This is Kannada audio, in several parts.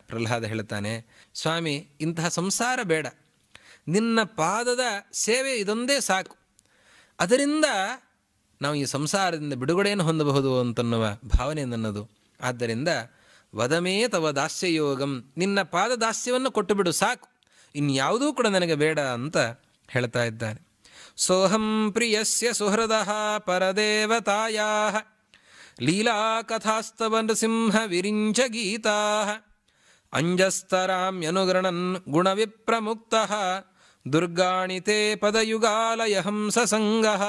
ಪ್ರಹ್ಲಾದ ಹೇಳ್ತಾನೆ, ಸ್ವಾಮಿ ಇಂತಹ ಸಂಸಾರ ಬೇಡ, ನಿನ್ನ ಪಾದದ ಸೇವೆ ಇದೊಂದೇ ಸಾಕು, ಅದರಿಂದ ನಾವು ಈ ಸಂಸಾರದಿಂದ ಬಿಡುಗಡೆಯನ್ನು ಹೊಂದಬಹುದು ಅಂತನ್ನುವ ಭಾವನೆ ನನ್ನದು. ಆದ್ದರಿಂದ ವದಮೇ ತವ ದಾಸ್ಯಯೋಗಂ, ನಿನ್ನ ಪಾದ ದಾಸ್ಯವನ್ನು ಕೊಟ್ಟು ಬಿಡು ಸಾಕು, ಇನ್ಯಾವುದೂ ಕೂಡ ನನಗೆ ಬೇಡ ಅಂತ ಹೇಳ್ತಾ ಇದ್ದಾನೆ. ಸೋಹಂ ಪ್ರಿಯಸ್ಯ ಸುಹೃದಃ ಪರದೇವತಾಯಾ ಲೀಲಾಕಥಾಸ್ತವ ನೃಸಿಂಹ ವಿರಿಂಚ ಗೀತಾ ಅಂಜಸ್ತರಾಮ್ಯನುಗೃಣನ್ ಗುಣವಿಪ್ರಮುಕ್ತಃ ದುರ್ಗಾಣಿ ತೇ ಪದಯುಗಾಲಯ ಹಂಸ ಸಂಗಃ.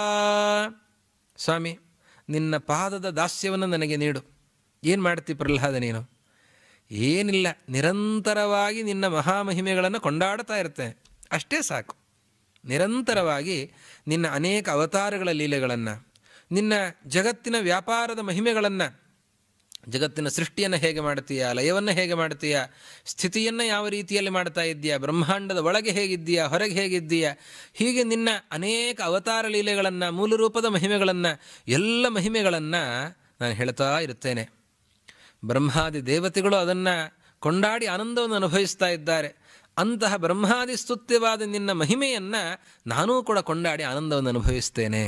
ಸ್ವಾಮಿ ನಿನ್ನ ಪಾದದ ದಾಸ್ಯವನ್ನು ನನಗೆ ನೀಡು. ಏನು ಮಾಡ್ತಿ ಪ್ರಹ್ಲಾದ ನೀನು? ಏನಿಲ್ಲ, ನಿರಂತರವಾಗಿ ನಿನ್ನ ಮಹಾಮಹಿಮೆಗಳನ್ನು ಕೊಂಡಾಡ್ತಾ ಇರ್ತೇನೆ, ಅಷ್ಟೇ ಸಾಕು. ನಿರಂತರವಾಗಿ ನಿನ್ನ ಅನೇಕ ಅವತಾರಗಳ ಲೀಲೆಗಳನ್ನು, ನಿನ್ನ ಜಗತ್ತಿನ ವ್ಯಾಪಾರದ ಮಹಿಮೆಗಳನ್ನು, ಜಗತ್ತಿನ ಸೃಷ್ಟಿಯನ್ನು ಹೇಗೆ ಮಾಡ್ತೀಯಾ, ಲಯವನ್ನು ಹೇಗೆ ಮಾಡ್ತೀಯಾ, ಸ್ಥಿತಿಯನ್ನು ಯಾವ ರೀತಿಯಲ್ಲಿ ಮಾಡ್ತಾ ಇದ್ದೀಯಾ, ಬ್ರಹ್ಮಾಂಡದ ಒಳಗೆ ಹೇಗಿದ್ದೀಯಾ, ಹೊರಗೆ ಹೇಗಿದ್ದೀಯಾ, ಹೀಗೆ ನಿನ್ನ ಅನೇಕ ಅವತಾರ ಲೀಲೆಗಳನ್ನು, ಮೂಲರೂಪದ ಮಹಿಮೆಗಳನ್ನು, ಎಲ್ಲ ಮಹಿಮೆಗಳನ್ನು ನಾನು ಹೇಳ್ತಾ ಇರ್ತೇನೆ. ಬ್ರಹ್ಮಾದಿ ದೇವತೆಗಳು ಅದನ್ನು ಕೊಂಡಾಡಿ ಆನಂದವನ್ನು ಅನುಭವಿಸ್ತಾ ಇದ್ದಾರೆ. ಅಂತಹ ಬ್ರಹ್ಮಾದಿ ಸ್ತುತ್ಯವಾದ ನಿನ್ನ ಮಹಿಮೆಯನ್ನು ನಾನೂ ಕೂಡ ಕೊಂಡಾಡಿ ಆನಂದವನ್ನು ಅನುಭವಿಸ್ತೇನೆ.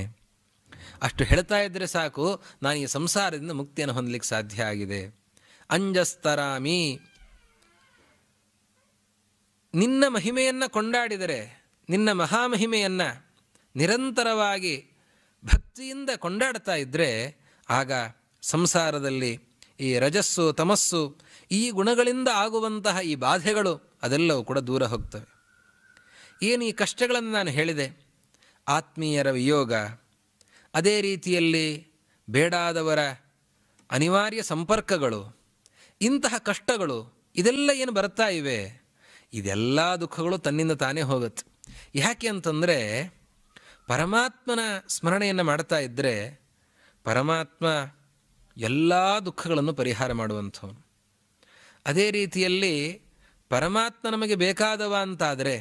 ಅಷ್ಟು ಹೇಳ್ತಾ ಇದ್ದರೆ ಸಾಕು, ನಾನು ಈ ಸಂಸಾರದಿಂದ ಮುಕ್ತಿಯನ್ನು ಹೊಂದಲಿಕ್ಕೆ ಸಾಧ್ಯ ಆಗಿದೆ. ಅಂಜಸ್ತರಾಮಿ, ನಿನ್ನ ಮಹಿಮೆಯನ್ನು ಕೊಂಡಾಡಿದರೆ, ನಿನ್ನ ಮಹಾಮಹಿಮೆಯನ್ನು ನಿರಂತರವಾಗಿ ಭಕ್ತಿಯಿಂದ ಕೊಂಡಾಡ್ತಾ ಇದ್ದರೆ, ಆಗ ಸಂಸಾರದಲ್ಲಿ ಈ ರಜಸ್ಸು ತಮಸ್ಸು ಈ ಗುಣಗಳಿಂದ ಆಗುವಂತಹ ಈ ಬಾಧೆಗಳು ಅದೆಲ್ಲವೂ ಕೂಡ ದೂರ ಹೋಗ್ತವೆ. ಏನು ಈ ಕಷ್ಟಗಳನ್ನು ನಾನು ಹೇಳಿದೆ, ಆತ್ಮೀಯರ ವಿಯೋಗ, ಅದೇ ರೀತಿಯಲ್ಲಿ ಬೇಡಾದವರ ಅನಿವಾರ್ಯ ಸಂಪರ್ಕಗಳು, ಇಂತಹ ಕಷ್ಟಗಳು ಇದೆಲ್ಲ ಏನು ಬರ್ತಾ ಇವೆ, ಇದೆಲ್ಲ ದುಃಖಗಳು ತನ್ನಿಂದ ತಾನೇ ಹೋಗುತ್ತೆ. ಯಾಕೆ ಅಂತಂದರೆ ಪರಮಾತ್ಮನ ಸ್ಮರಣೆಯನ್ನು ಮಾಡ್ತಾ ಇದ್ದರೆ ಪರಮಾತ್ಮ ಎಲ್ಲ ದುಃಖಗಳನ್ನು ಪರಿಹಾರ ಮಾಡುವಂಥವನು. ಅದೇ ರೀತಿಯಲ್ಲಿ ಪರಮಾತ್ಮ ನಮಗೆ ಬೇಕಾದವ ಅಂತಾದರೆ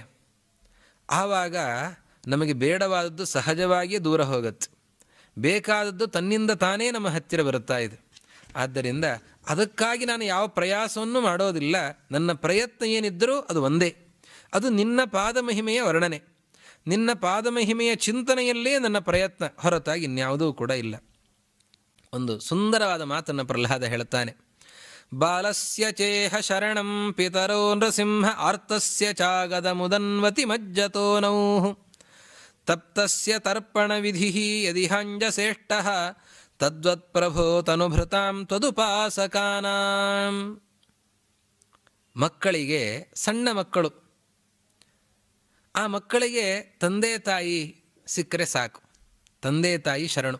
ಆವಾಗ ನಮಗೆ ಬೇಡವಾದದ್ದು ಸಹಜವಾಗಿಯೇ ದೂರ ಹೋಗುತ್ತೆ, ಬೇಕಾದದ್ದು ತನ್ನಿಂದ ತಾನೇ ನಮ್ಮ ಹತ್ತಿರ ಬರುತ್ತಾ ಇದೆ. ಆದ್ದರಿಂದ ಅದಕ್ಕಾಗಿ ನಾನು ಯಾವ ಪ್ರಯಾಸವನ್ನು ಮಾಡೋದಿಲ್ಲ. ನನ್ನ ಪ್ರಯತ್ನ ಏನಿದ್ದರೂ ಅದು ಒಂದೇ, ಅದು ನಿನ್ನ ಪಾದಮಹಿಮೆಯ ವರ್ಣನೆ, ನಿನ್ನ ಪಾದಮಹಿಮೆಯ ಚಿಂತನೆಯಲ್ಲೇ ನನ್ನ ಪ್ರಯತ್ನ, ಹೊರತಾಗಿ ಇನ್ಯಾವುದೂ ಕೂಡ ಇಲ್ಲ. ಒಂದು ಸುಂದರವಾದ ಮಾತನ್ನು ಪ್ರಹ್ಲಾದ ಹೇಳ್ತಾನೆ. ಬಾಲಸ್ಯ ಚೇಹ ಶರಣಂ ಪಿತರೋ ನೃಸಿಂಹ ಆರ್ತಸ್ಯ ಚಾಗದ ಮುದನ್ವತಿ ಮಜ್ಜತೋ ನೌಃ ತಪ್ತಸ್ಯ ತರ್ಪಣ ವಿಧಿ ಯದಿಹಾಂಜಸೇಷ್ಟಃ ತದ್ವತ್ ಪ್ರಭೋ ತನುಭೃತಾಂ ತ್ವದುಪಾಸಕಾನಾಂ. ಮಕ್ಕಳಿಗೆ, ಸಣ್ಣ ಮಕ್ಕಳು, ಆ ಮಕ್ಕಳಿಗೆ ತಂದೆ ತಾಯಿ ಸಿಕ್ಕರೆ ಸಾಕು, ತಂದೆ ತಾಯಿ ಶರಣು,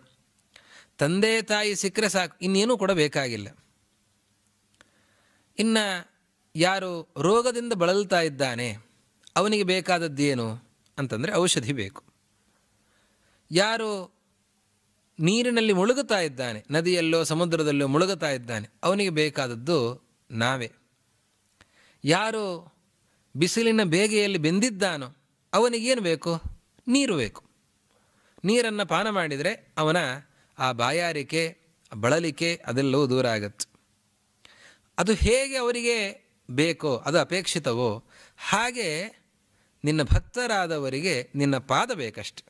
ತಂದೆ ತಾಯಿ ಸಿಕ್ಕರೆ ಸಾಕು, ಇನ್ನೇನೂ ಕೂಡ ಬೇಕಾಗಿಲ್ಲ. ಇನ್ನು ಯಾರು ರೋಗದಿಂದ ಬಳಲ್ತಾ ಇದ್ದಾನೆ ಅವನಿಗೆ ಬೇಕಾದದ್ದೇನು ಅಂತಂದರೆ ಔಷಧಿ ಬೇಕು. ಯಾರು ನೀರಿನಲ್ಲಿ ಮುಳುಗುತ್ತಾ ಇದ್ದಾನೆ, ನದಿಯಲ್ಲೋ ಸಮುದ್ರದಲ್ಲೋ ಮುಳುಗುತ್ತಾ ಇದ್ದಾನೆ, ಅವನಿಗೆ ಬೇಕಾದದ್ದು ನಾವೇ. ಯಾರು ಬಿಸಿಲಿನ ಬೇಗೆಯಲ್ಲಿ ಬೆಂದಿದ್ದಾನೋ ಅವನಿಗೇನು ಬೇಕು? ನೀರು ಬೇಕು. ನೀರನ್ನು ಪಾನ ಮಾಡಿದರೆ ಅವನ ಆ ಬಾಯಾರಿಕೆ, ಬಳಲಿಕೆ ಅದೆಲ್ಲವೂ ದೂರ ಆಗತ್ತೆ. ಅದು ಹೇಗೆ ಅವರಿಗೆ ಬೇಕೋ, ಅದು ಅಪೇಕ್ಷಿತವೋ, ಹಾಗೆ ನಿನ್ನ ಭಕ್ತರಾದವರಿಗೆ ನಿನ್ನ ಪಾದ ಬೇಕಷ್ಟೆ.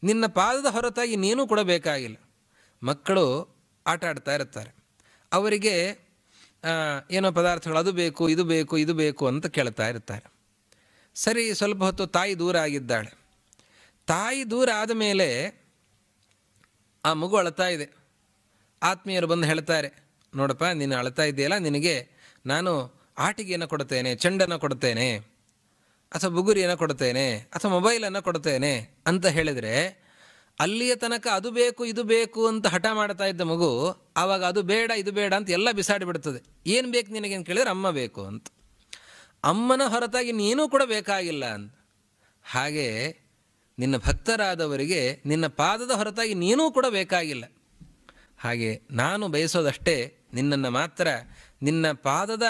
ನಿನ್ನ ಪಾದದ ಹೊರತಾಗಿ ನೀನು ಕೂಡ ಬೇಕಾಗಿಲ್ಲ. ಮಕ್ಕಳು ಆಟ ಆಡ್ತಾ ಇರ್ತಾರೆ, ಅವರಿಗೆ ಏನೋ ಪದಾರ್ಥಗಳು ಅದು ಬೇಕು ಇದು ಬೇಕು ಇದು ಬೇಕು ಅಂತ ಕೇಳ್ತಾ ಇರ್ತಾರೆ. ಸರಿ, ಸ್ವಲ್ಪ ಹೊತ್ತು ತಾಯಿ ದೂರ ಆಗಿದ್ದಾಳೆ. ತಾಯಿ ದೂರ ಆದ ಮೇಲೆ ಆ ಮಗು ಅಳ್ತಾ ಇದೆ. ಆತ್ಮೀಯರು ಬಂದು ಹೇಳ್ತಾರೆ, ನೋಡಪ್ಪ ನೀನು ಅಳ್ತಾ ಇದೆಯಲ್ಲ, ನಿನಗೆ ನಾನು ಆಟಿಕೆಯನ್ನು ಕೊಡ್ತೇನೆ, ಚೆಂಡನ್ನು ಕೊಡ್ತೇನೆ, ಅಥವಾ ಬುಗುರಿಯನ್ನು ಕೊಡ್ತೇನೆ, ಅಥವಾ ಮೊಬೈಲನ್ನು ಕೊಡ್ತೇನೆ ಅಂತ ಹೇಳಿದರೆ, ಅಲ್ಲಿಯ ತನಕ ಅದು ಬೇಕು ಇದು ಬೇಕು ಅಂತ ಹಠ ಮಾಡ್ತಾ ಇದ್ದ ಮಗು ಆವಾಗ ಅದು ಬೇಡ ಇದು ಬೇಡ ಅಂತ ಎಲ್ಲ ಬಿಸಾಡಿಬಿಡ್ತದೆ. ಏನು ಬೇಕು ನಿನಗೆ ಅಂತ ಕೇಳಿದ್ರೆ ಅಮ್ಮ ಬೇಕು ಅಂತ. ಅಮ್ಮನ ಹೊರತಾಗಿ ನೀನೂ ಕೂಡ ಬೇಕಾಗಿಲ್ಲ ಅಂತ. ಹಾಗೆ ನಿನ್ನ ಭಕ್ತರಾದವರಿಗೆ ನಿನ್ನ ಪಾದದ ಹೊರತಾಗಿ ನೀನೂ ಕೂಡ ಬೇಕಾಗಿಲ್ಲ. ಹಾಗೆ ನಾನು ಬಯಸೋದಷ್ಟೇ ನಿನ್ನನ್ನು ಮಾತ್ರ, ನಿನ್ನ ಪಾದದ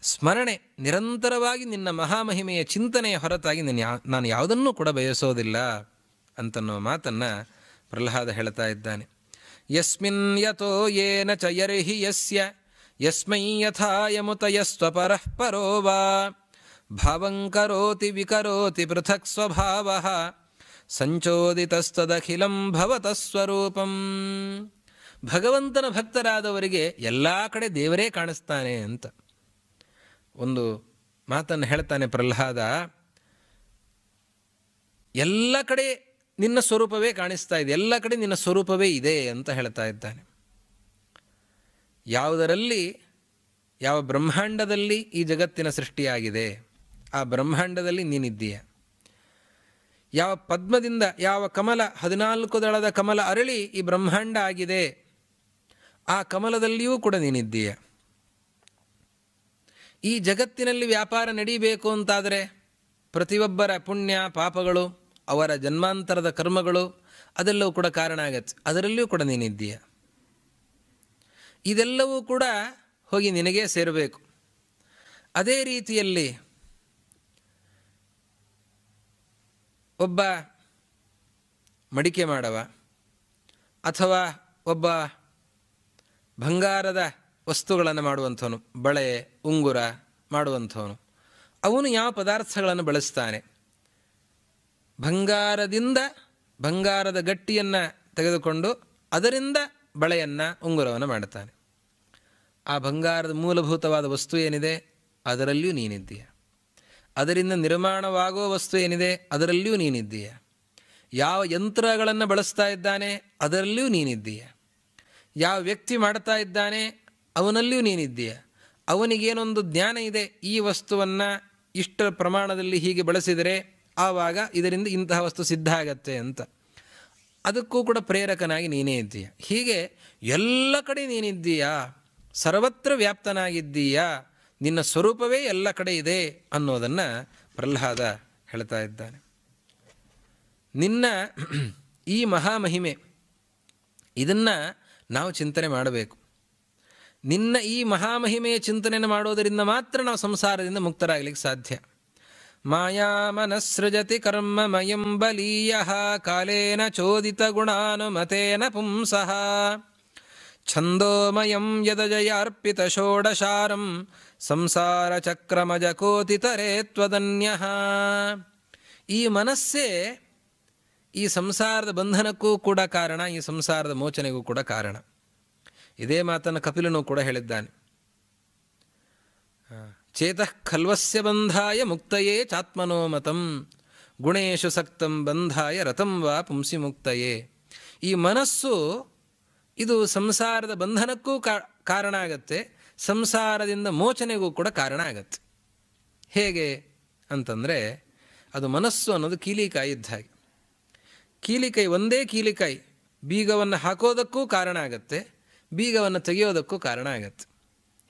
ಸ್ಮರಣೆ, ನಿರಂತರವಾಗಿ ನಿನ್ನ ಮಹಾಮಹಿಮೆಯ ಚಿಂತನೆಯ ಹೊರತಾಗಿ ನಾನು ಯಾವುದನ್ನೂ ಕೂಡ ಬಯಸೋದಿಲ್ಲ ಅಂತನ್ನೋ ಮಾತನ್ನು ಪ್ರಹ್ಲಾದ ಹೇಳ್ತಾ ಇದ್ದಾನೆ. ಯಸ್ಮಿನ್ ಯತೋ ಯೇನ ಚ ಯರ್ಹಿ ಯಸ್ಯ ಯಸ್ಮೈ ಯಥಾ ಯಮುತಯಸ್ವಪರಃ ಪರೋ ವಾ ಭಾವಂ ಕರೋತಿ ವಿಕರೋತಿ ಪೃಥಕ್ ಸ್ವಭಾವಃ ಸಂಚೋದಿತಸ್ತದಖಿಲಂ ಭವತಃ ಸ್ವರೂಪಂ. ಭಗವಂತನ ಭಕ್ತರಾದವರಿಗೆ ಎಲ್ಲ ಕಡೆ ದೇವರೇ ಕಾಣಿಸ್ತಾನೆ ಅಂತ ಒಂದು ಮಾತನ್ನು ಹೇಳ್ತಾನೆ ಪ್ರಹ್ಲಾದ. ಎಲ್ಲ ಕಡೆ ನಿನ್ನ ಸ್ವರೂಪವೇ ಕಾಣಿಸ್ತಾ ಇದೆ, ಎಲ್ಲ ಕಡೆ ನಿನ್ನ ಸ್ವರೂಪವೇ ಇದೆ ಅಂತ ಹೇಳ್ತಾ ಇದ್ದಾನೆ. ಯಾವುದರಲ್ಲಿ, ಯಾವ ಬ್ರಹ್ಮಾಂಡದಲ್ಲಿ ಈ ಜಗತ್ತಿನ ಸೃಷ್ಟಿಯಾಗಿದೆ ಆ ಬ್ರಹ್ಮಾಂಡದಲ್ಲಿ ನೀನಿದ್ದೀಯ. ಯಾವ ಪದ್ಮದಿಂದ, ಯಾವ ಕಮಲ 14 ದಳದ ಕಮಲ ಅರಳಿ ಈ ಬ್ರಹ್ಮಾಂಡ ಆಗಿದೆ ಆ ಕಮಲದಲ್ಲಿಯೂ ಕೂಡ ನೀನಿದ್ದೀಯ. ಈ ಜಗತ್ತಿನಲ್ಲಿ ವ್ಯಾಪಾರ ನಡೀಬೇಕು ಅಂತಾದರೆ ಪ್ರತಿಯೊಬ್ಬರ ಪುಣ್ಯ ಪಾಪಗಳು, ಅವರ ಜನ್ಮಾಂತರದ ಕರ್ಮಗಳು ಅದೆಲ್ಲವೂ ಕೂಡ ಕಾರಣ ಆಗತ್ತೆ, ಅದರಲ್ಲಿಯೂ ಕೂಡ ನೀನಿದ್ದೀಯ. ಇದೆಲ್ಲವೂ ಕೂಡ ಹೋಗಿ ನಿನಗೇ ಸೇರಬೇಕು. ಅದೇ ರೀತಿಯಲ್ಲಿ ಒಬ್ಬ ಮಡಿಕೆ ಮಾಡವ ಅಥವಾ ಒಬ್ಬ ಬಂಗಾರದ ವಸ್ತುಗಳನ್ನು ಮಾಡುವಂಥವನು, ಬಳೆ ಉಂಗುರ ಮಾಡುವಂಥವನು, ಅವನು ಯಾವ ಪದಾರ್ಥಗಳನ್ನು ಬಳಸ್ತಾನೆ? ಬಂಗಾರದ ಗಟ್ಟಿಯನ್ನು ತೆಗೆದುಕೊಂಡು ಅದರಿಂದ ಬಳೆಯನ್ನು ಉಂಗುರವನ್ನು ಮಾಡುತ್ತಾನೆ. ಆ ಬಂಗಾರದ ಮೂಲಭೂತವಾದ ವಸ್ತು ಏನಿದೆ ಅದರಲ್ಲಿಯೂ ನೀನಿದ್ದೀಯ. ಅದರಿಂದ ನಿರ್ಮಾಣವಾಗುವ ವಸ್ತು ಏನಿದೆ ಅದರಲ್ಲಿಯೂ ನೀನಿದ್ದೀಯ. ಯಾವ ಯಂತ್ರಗಳನ್ನು ಬಳಸ್ತಾ ಇದ್ದಾನೆ ಅದರಲ್ಲಿಯೂ ನೀನಿದ್ದೀಯ. ಯಾವ ವ್ಯಕ್ತಿ ಮಾಡ್ತಾ ಇದ್ದಾನೆ ಅವನಲ್ಲಿಯೂ ನೀನಿದ್ದೀಯ. ಅವನಿಗೇನೊಂದು ಜ್ಞಾನ ಇದೆ, ಈ ವಸ್ತುವನ್ನು ಇಷ್ಟರ ಪ್ರಮಾಣದಲ್ಲಿ ಹೀಗೆ ಬಳಸಿದರೆ ಆವಾಗ ಇದರಿಂದ ಇಂತಹ ವಸ್ತು ಸಿದ್ಧ ಆಗತ್ತೆ ಅಂತ, ಅದಕ್ಕೂ ಕೂಡ ಪ್ರೇರಕನಾಗಿ ನೀನೇ ಇದ್ದೀಯ. ಹೀಗೆ ಎಲ್ಲ ಕಡೆ ನೀನಿದ್ದೀಯಾ, ಸರ್ವತ್ರ ವ್ಯಾಪ್ತನಾಗಿದ್ದೀಯಾ, ನಿನ್ನ ಸ್ವರೂಪವೇ ಎಲ್ಲ ಕಡೆ ಇದೆ ಅನ್ನೋದನ್ನು ಪ್ರಹ್ಲಾದ ಹೇಳ್ತಾ ಇದ್ದಾನೆ. ನಿನ್ನ ಈ ಮಹಾಮಹಿಮೆ ಇದನ್ನು ನಾವು ಚಿಂತನೆ ಮಾಡಬೇಕು. ನಿನ್ನ ಈ ಮಹಾಮಹಿಮೆಯ ಚಿಂತನೆಯನ್ನು ಮಾಡೋದರಿಂದ ಮಾತ್ರ ನಾವು ಸಂಸಾರದಿಂದ ಮುಕ್ತರಾಗಲಿಕ್ಕೆ ಸಾಧ್ಯ. ಮಾಯಾ ಮನಸ್ಸೃಜತಿ ಕರ್ಮಮಯಂ ಬಲೀಯಃ ಕಾಲೇನ ಚೋದಿತ ಗುಣಾನುಮತೇನ ಪುಂಸಃ ಛಂದೋಮಯಂ ಯದಜಯಾರ್ಪಿತ ಷೋಡಶಾರಂ ಸಂಸಾರ ಚಕ್ರಮಜ ಕೋತಿತರೇ ತ್ವದನ್ಯಃ. ಈ ಮನಸ್ಸೇ ಈ ಸಂಸಾರದ ಬಂಧನಕ್ಕೂ ಕೂಡ ಕಾರಣ, ಈ ಸಂಸಾರದ ಮೋಚನೆಗೂ ಕೂಡ ಕಾರಣ. ಇದೇ ಮಾತನ್ನು ಕಪಿಲನು ಕೂಡ ಹೇಳಿದ್ದಾನೆ. ಚೇತಃ ಖಲ್ವಸ್ಯ ಬಂಧಾಯ ಮುಕ್ತಯೇ ಚಾತ್ಮನೋ ಮತಂ ಗುಣೇಶು ಸಕ್ತಂ ಬಂಧಾಯ ರಥಂ ವಾ ಪುಂಸಿ ಮುಕ್ತಯೇ. ಈ ಮನಸ್ಸು ಇದು ಸಂಸಾರದ ಬಂಧನಕ್ಕೂ ಕಾರಣ ಆಗತ್ತೆ, ಸಂಸಾರದಿಂದ ಮೋಚನೆಗೂ ಕೂಡ ಕಾರಣ ಆಗತ್ತೆ. ಹೇಗೆ ಅಂತಂದರೆ, ಅದು ಮನಸ್ಸು ಅನ್ನೋದು ಕೀಲಿಕಾಯಿ ಇದ್ದ ಹಾಗೆ. ಕೀಲಿಕಾಯಿ, ಒಂದೇ ಕೀಲಿಕಾಯಿ ಬೀಗವನ್ನು ಹಾಕೋದಕ್ಕೂ ಕಾರಣ ಆಗತ್ತೆ, ಬೀಗವನ್ನು ತೆಗೆಯೋದಕ್ಕೂ ಕಾರಣ ಆಗತ್ತೆ.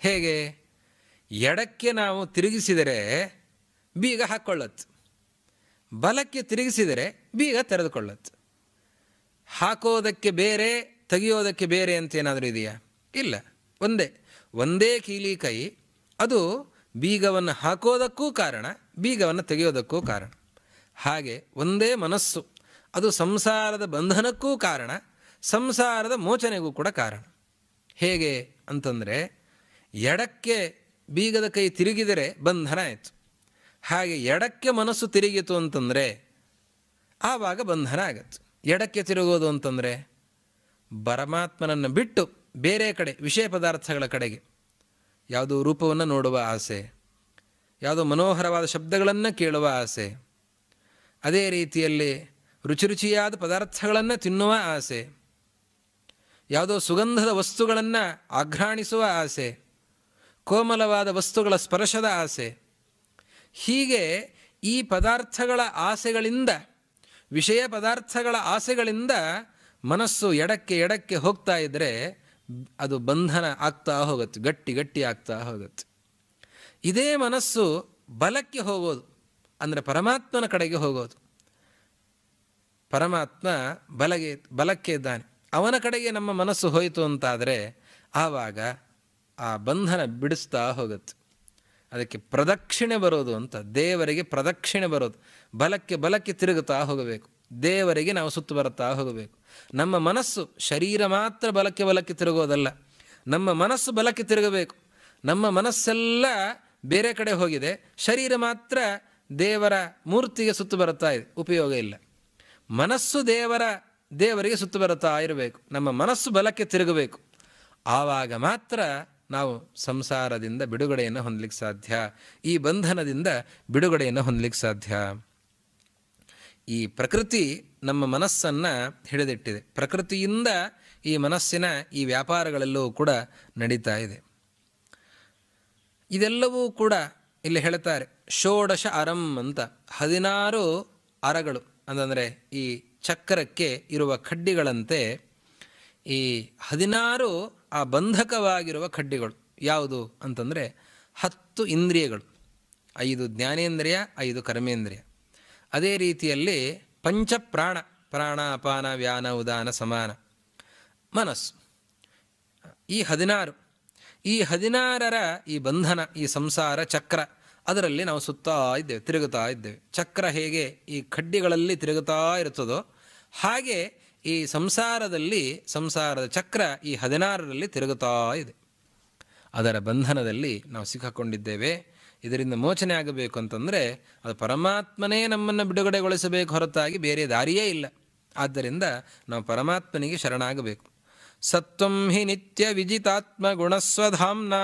ಹೇಗೆ? ಎಡಕ್ಕೆ ನಾವು ತಿರುಗಿಸಿದರೆ ಬೀಗ ಹಾಕ್ಕೊಳ್ಳತ್ತೆ, ಬಲಕ್ಕೆ ತಿರುಗಿಸಿದರೆ ಬೀಗ ತೆರೆದುಕೊಳ್ಳತ್ತೆ. ಹಾಕೋದಕ್ಕೆ ಬೇರೆ, ತೆಗೆಯೋದಕ್ಕೆ ಬೇರೆ ಅಂತ ಏನಾದರೂ ಇದೆಯಾ? ಇಲ್ಲ. ಒಂದೇ ಕೀಲಿಕಾಯಿ, ಅದು ಬೀಗವನ್ನು ಹಾಕೋದಕ್ಕೂ ಕಾರಣ, ಬೀಗವನ್ನು ತೆಗೆಯೋದಕ್ಕೂ ಕಾರಣ. ಹಾಗೆ ಒಂದೇ ಮನಸ್ಸು, ಅದು ಸಂಸಾರದ ಬಂಧನಕ್ಕೂ ಕಾರಣ, ಸಂಸಾರದ ಮೋಚನೆಗೂ ಕೂಡ ಕಾರಣ. ಹೇಗೆ ಅಂತಂದರೆ, ಎಡಕ್ಕೆ ಬೀಗದ ಕೈ ತಿರುಗಿದರೆ ಬಂಧನ ಆಯಿತು. ಹಾಗೆ ಎಡಕ್ಕೆ ಮನಸ್ಸು ತಿರುಗಿತು ಅಂತಂದರೆ ಆವಾಗ ಬಂಧನ ಆಗತ್ತೆ. ಎಡಕ್ಕೆ ತಿರುಗೋದು ಅಂತಂದರೆ ಪರಮಾತ್ಮನನ್ನು ಬಿಟ್ಟು ಬೇರೆ ಕಡೆ ವಿಷಯ ಪದಾರ್ಥಗಳ ಕಡೆಗೆ, ಯಾವುದೋ ರೂಪವನ್ನು ನೋಡುವ ಆಸೆ, ಯಾವುದೋ ಮನೋಹರವಾದ ಶಬ್ದಗಳನ್ನು ಕೇಳುವ ಆಸೆ, ಅದೇ ರೀತಿಯಲ್ಲಿ ರುಚಿಯಾದ ಪದಾರ್ಥಗಳನ್ನು ತಿನ್ನುವ ಆಸೆ, ಯಾವುದೋ ಸುಗಂಧದ ವಸ್ತುಗಳನ್ನು ಆಘ್ರಾಣಿಸುವ ಆಸೆ, ಕೋಮಲವಾದ ವಸ್ತುಗಳ ಸ್ಪರ್ಶದ ಆಸೆ. ಹೀಗೆ ಈ ಪದಾರ್ಥಗಳ ಆಸೆಗಳಿಂದ, ವಿಷಯ ಪದಾರ್ಥಗಳ ಆಸೆಗಳಿಂದ ಮನಸ್ಸು ಎಡಕ್ಕೆ ಹೋಗ್ತಾ ಇದ್ದರೆ ಅದು ಬಂಧನ ಆಗ್ತಾ ಹೋಗುತ್ತೆ, ಗಟ್ಟಿ ಆಗ್ತಾ ಹೋಗುತ್ತೆ. ಇದೇ ಮನಸ್ಸು ಬಲಕ್ಕೆ ಹೋಗೋದು ಅಂದರೆ ಪರಮಾತ್ಮನ ಕಡೆಗೆ ಹೋಗೋದು. ಪರಮಾತ್ಮ ಬಲಕ್ಕೆ ಇದ್ದಾನೆ, ಅವನ ಕಡೆಗೆ ನಮ್ಮ ಮನಸ್ಸು ಹೋಯಿತು ಅಂತಾದರೆ ಆವಾಗ ಆ ಬಂಧನ ಬಿಡಿಸ್ತಾ ಹೋಗುತ್ತೆ. ಅದಕ್ಕೆ ಪ್ರದಕ್ಷಿಣೆ ಬರೋದು ಅಂತ, ದೇವರಿಗೆ ಪ್ರದಕ್ಷಿಣೆ ಬರೋದು. ಬಲಕ್ಕೆ ತಿರುಗುತ್ತಾ ಹೋಗಬೇಕು, ದೇವರಿಗೆ ನಾವು ಸುತ್ತು ಬರುತ್ತಾ ಹೋಗಬೇಕು. ನಮ್ಮ ಮನಸ್ಸು, ಶರೀರ ಮಾತ್ರ ಬಲಕ್ಕೆ ತಿರುಗೋದಲ್ಲ, ನಮ್ಮ ಮನಸ್ಸು ಬಲಕ್ಕೆ ತಿರುಗಬೇಕು. ನಮ್ಮ ಮನಸ್ಸೆಲ್ಲ ಬೇರೆ ಕಡೆ ಹೋಗಿದೆ, ಶರೀರ ಮಾತ್ರ ದೇವರ ಮೂರ್ತಿಗೆ ಸುತ್ತು ಬರುತ್ತಾ ಇದೆ, ಉಪಯೋಗ ಇಲ್ಲ. ಮನಸ್ಸು ದೇವರಿಗೆ ಸುತ್ತು ಬರುತ್ತಾ ಇರಬೇಕು. ನಮ್ಮ ಮನಸ್ಸು ಬಲಕ್ಕೆ ತಿರುಗಬೇಕು. ಆವಾಗ ಮಾತ್ರ ನಾವು ಸಂಸಾರದಿಂದ ಬಿಡುಗಡೆಯನ್ನು ಹೊಂದಲಿಕ್ಕೆ ಸಾಧ್ಯ, ಈ ಬಂಧನದಿಂದ ಬಿಡುಗಡೆಯನ್ನು ಹೊಂದಲಿಕ್ಕೆ ಸಾಧ್ಯ. ಈ ಪ್ರಕೃತಿ ನಮ್ಮ ಮನಸ್ಸನ್ನು ಹಿಡಿದಿಟ್ಟಿದೆ. ಪ್ರಕೃತಿಯಿಂದ ಈ ಮನಸ್ಸಿನ ಈ ವ್ಯಾಪಾರಗಳೆಲ್ಲವೂ ಕೂಡ ನಡೀತಾ ಇದೆ. ಇದೆಲ್ಲವೂ ಕೂಡ ಇಲ್ಲಿ ಹೇಳ್ತಾರೆ ಷೋಡಶ ಅರಂ ಅಂತ, 16 ಅರಗಳು ಅಂತಂದರೆ ಈ ಚಕ್ರಕ್ಕೆ ಇರುವ ಕಡ್ಡಿಗಳಂತೆ ಈ 16 ಆ ಬಂಧಕವಾಗಿರುವ ಕಡ್ಡಿಗಳು. ಯಾವುದು ಅಂತಂದರೆ 10 ಇಂದ್ರಿಯಗಳು, 5 ಜ್ಞಾನೇಂದ್ರಿಯ, 5 ಕರ್ಮೇಂದ್ರಿಯ. ಅದೇ ರೀತಿಯಲ್ಲಿ ಪಂಚಪ್ರಾಣ, ಪ್ರಾಣ ಅಪಾನ ವ್ಯಾನ ಉದಾನ ಸಮಾನ, ಮನಸ್ಸು, ಈ 16. ಈ 16ರ ಈ ಬಂಧನ, ಈ ಸಂಸಾರ ಚಕ್ರ, ಅದರಲ್ಲಿ ನಾವು ಸುತ್ತಾ ಇದ್ದೇವೆ, ತಿರುಗುತ್ತಾ ಇದ್ದೇವೆ. ಚಕ್ರ ಹೇಗೆ ಈ ಕಡ್ಡಿಗಳಲ್ಲಿ ತಿರುಗುತ್ತಾ ಇರ್ತದೋ ಹಾಗೆ ಈ ಸಂಸಾರದ ಚಕ್ರ ಈ 16ರಲ್ಲಿ ತಿರುಗುತ್ತಾ ಇದೆ. ಅದರ ಬಂಧನದಲ್ಲಿ ನಾವು ಸಿಕ್ಕಾಕೊಂಡಿದ್ದೇವೆ. ಇದರಿಂದ ಮೋಚನೆ ಆಗಬೇಕು ಅಂತಂದರೆ ಅದು ಪರಮಾತ್ಮನೇ ನಮ್ಮನ್ನು ಬಿಡುಗಡೆಗೊಳಿಸಬೇಕು ಹೊರತಾಗಿ ಬೇರೆ ದಾರಿಯೇ ಇಲ್ಲ. ಆದ್ದರಿಂದ ನಾವು ಪರಮಾತ್ಮನಿಗೆ ಶರಣಾಗಬೇಕು. ಸತ್ವಂ ಹಿ ನಿತ್ಯ ವಿಜಿತಾತ್ಮ ಗುಣಸ್ವಧಾಮ್ನ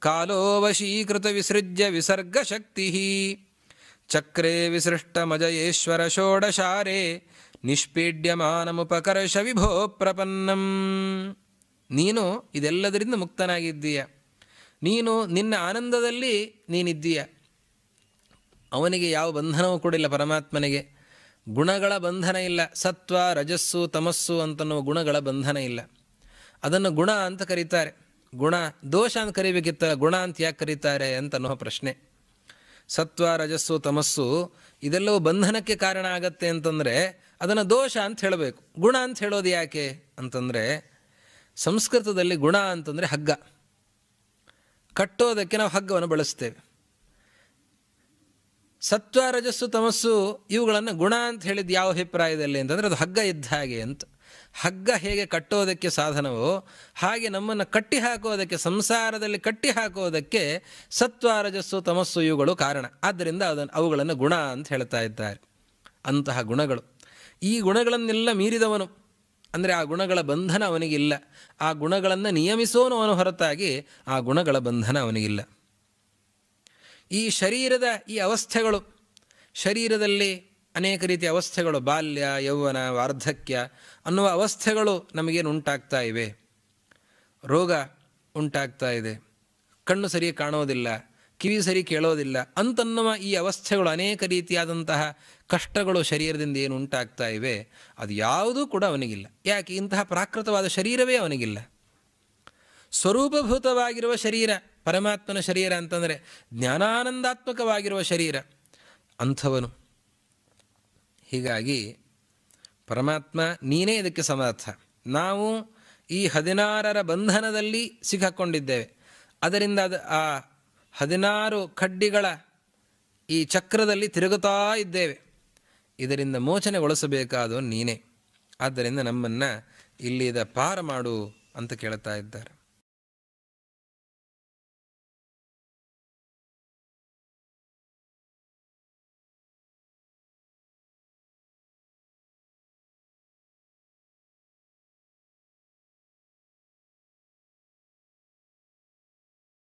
ಕಾಲೋ ವಶೀಕೃತ ವಿಸೃಜ್ಯ ವಿಸರ್ಗ ಶಕ್ತಿ ಚಕ್ರೇ ವಿಸೃಷ್ಟಮಜಯೇಶ್ವರ ಷೋಡಶಾರೇ ನಿಷ್ಪೀಡ್ಯಮಾನಮುಪಕರ್ಷ ವಿಭೋ ಪ್ರಪನ್ನಂ. ನೀನು ಇದೆಲ್ಲದರಿಂದ ಮುಕ್ತನಾಗಿದ್ದೀಯ. ನೀನು ನಿನ್ನ ಆನಂದದಲ್ಲಿ ನೀನಿದ್ದೀಯ. ಅವನಿಗೆ ಯಾವ ಬಂಧನವೂ ಕೊಡಿಲ್ಲ, ಪರಮಾತ್ಮನಿಗೆ ಗುಣಗಳ ಬಂಧನ ಇಲ್ಲ. ಸತ್ವ ರಜಸ್ಸು ತಮಸ್ಸು ಅಂತನ್ನುವ ಗುಣಗಳ ಬಂಧನ ಇಲ್ಲ. ಅದನ್ನು ಗುಣ ಅಂತ ಕರೀತಾರೆ. ಗುಣ ದೋಷ ಅಂತ ಕರಿಬೇಕಿತ್ತಲ್ಲ, ಗುಣ ಅಂತ ಯಾಕೆ ಕರೀತಾರೆ ಅಂತನ್ನುವ ಪ್ರಶ್ನೆ. ಸತ್ವ ರಜಸ್ಸು ತಮಸ್ಸು ಇದೆಲ್ಲವೂ ಬಂಧನಕ್ಕೆ ಕಾರಣ ಆಗತ್ತೆ ಅಂತಂದರೆ ಅದನ್ನು ದೋಷ ಅಂತ ಹೇಳಬೇಕು. ಗುಣ ಅಂತ ಹೇಳೋದು ಯಾಕೆ ಅಂತಂದರೆ ಸಂಸ್ಕೃತದಲ್ಲಿ ಗುಣ ಅಂತಂದರೆ ಹಗ್ಗ. ಕಟ್ಟೋದಕ್ಕೆ ನಾವು ಹಗ್ಗವನ್ನು ಬಳಸ್ತೇವೆ. ಸತ್ವ ರಜಸ್ಸು ತಮಸ್ಸು ಇವುಗಳನ್ನು ಗುಣ ಅಂತ ಹೇಳಿದ್ದು ಯಾವ ಅಭಿಪ್ರಾಯದಲ್ಲಿ ಅಂತಂದರೆ ಅದು ಹಗ್ಗ ಇದ್ದ ಹಾಗೆ ಅಂತ. ಹಗ್ಗ ಹೇಗೆ ಕಟ್ಟೋದಕ್ಕೆ ಸಾಧನವೋ ಹಾಗೆ ನಮ್ಮನ್ನು ಕಟ್ಟಿ ಹಾಕೋದಕ್ಕೆ, ಸಂಸಾರದಲ್ಲಿ ಕಟ್ಟಿ ಹಾಕೋದಕ್ಕೆ ಸತ್ವ ರಜಸ್ಸು ತಮಸ್ಸು ಇವುಗಳು ಕಾರಣ. ಆದ್ದರಿಂದ ಅವುಗಳನ್ನು ಗುಣ ಅಂತ ಹೇಳ್ತಾ ಇದ್ದಾರೆ. ಅಂತಹ ಗುಣಗಳು, ಈ ಗುಣಗಳನ್ನೆಲ್ಲ ಮೀರಿದವನು ಅಂದರೆ ಆ ಗುಣಗಳ ಬಂಧನ ಅವನಿಗಿಲ್ಲ. ಆ ಗುಣಗಳನ್ನು ನಿಯಮಿಸೋನು ಅವನು ಹೊರತಾಗಿ ಆ ಗುಣಗಳ ಬಂಧನ ಅವನಿಗಿಲ್ಲ. ಈ ಶರೀರದ ಈ ಅವಸ್ಥೆಗಳು, ಶರೀರದಲ್ಲಿ ಅನೇಕ ರೀತಿಯ ಅವಸ್ಥೆಗಳು, ಬಾಲ್ಯ ಯೌವನ ವಾರ್ಧಕ್ಯ ಅನ್ನುವ ಅವಸ್ಥೆಗಳು ನಮಗೇನು ಉಂಟಾಗ್ತಾ ಇವೆ. ರೋಗ ಉಂಟಾಗ್ತಾ ಇದೆ, ಕಣ್ಣು ಸರಿ ಕಾಣೋದಿಲ್ಲ, ಕಿವಿ ಸರಿ ಕೇಳೋದಿಲ್ಲ ಅಂತನ್ನುವ ಈ ಅವಸ್ಥೆಗಳು, ಅನೇಕ ರೀತಿಯಾದಂತಹ ಕಷ್ಟಗಳು ಶರೀರದಿಂದ ಏನು ಉಂಟಾಗ್ತಾ ಇವೆ, ಅದು ಯಾವುದೂ ಕೂಡ ಅವನಿಗಿಲ್ಲ. ಯಾಕೆ? ಇಂತಹ ಪ್ರಾಕೃತವಾದ ಶರೀರವೇ ಅವನಿಗಿಲ್ಲ. ಸ್ವರೂಪಭೂತವಾಗಿರುವ ಶರೀರ ಪರಮಾತ್ಮನ ಶರೀರ ಅಂತಂದರೆ ಜ್ಞಾನಾನಂದಾತ್ಮಕವಾಗಿರುವ ಶರೀರ ಅಂಥವನು. ಹೀಗಾಗಿ ಪರಮಾತ್ಮ ನೀನೇ ಇದಕ್ಕೆ ಸಮರ್ಥ. ನಾವು ಈ 16ರ ಬಂಧನದಲ್ಲಿ ಸಿಕ್ಕಾಕೊಂಡಿದ್ದೇವೆ. ಅದರಿಂದ ಆ 16 ಕಡ್ಡಿಗಳ ಈ ಚಕ್ರದಲ್ಲಿ ತಿರುಗುತ್ತಾ ಇದ್ದೇವೆ. ಇದರಿಂದ ಮೋಚನೆಗೊಳಿಸಬೇಕಾದವನು ನೀನೇ. ಆದ್ದರಿಂದ ನಮ್ಮನ್ನು ಇಲ್ಲಿದ ಪಾರ ಮಾಡು ಅಂತ ಕೇಳ್ತಾ ಇದ್ದಾರೆ.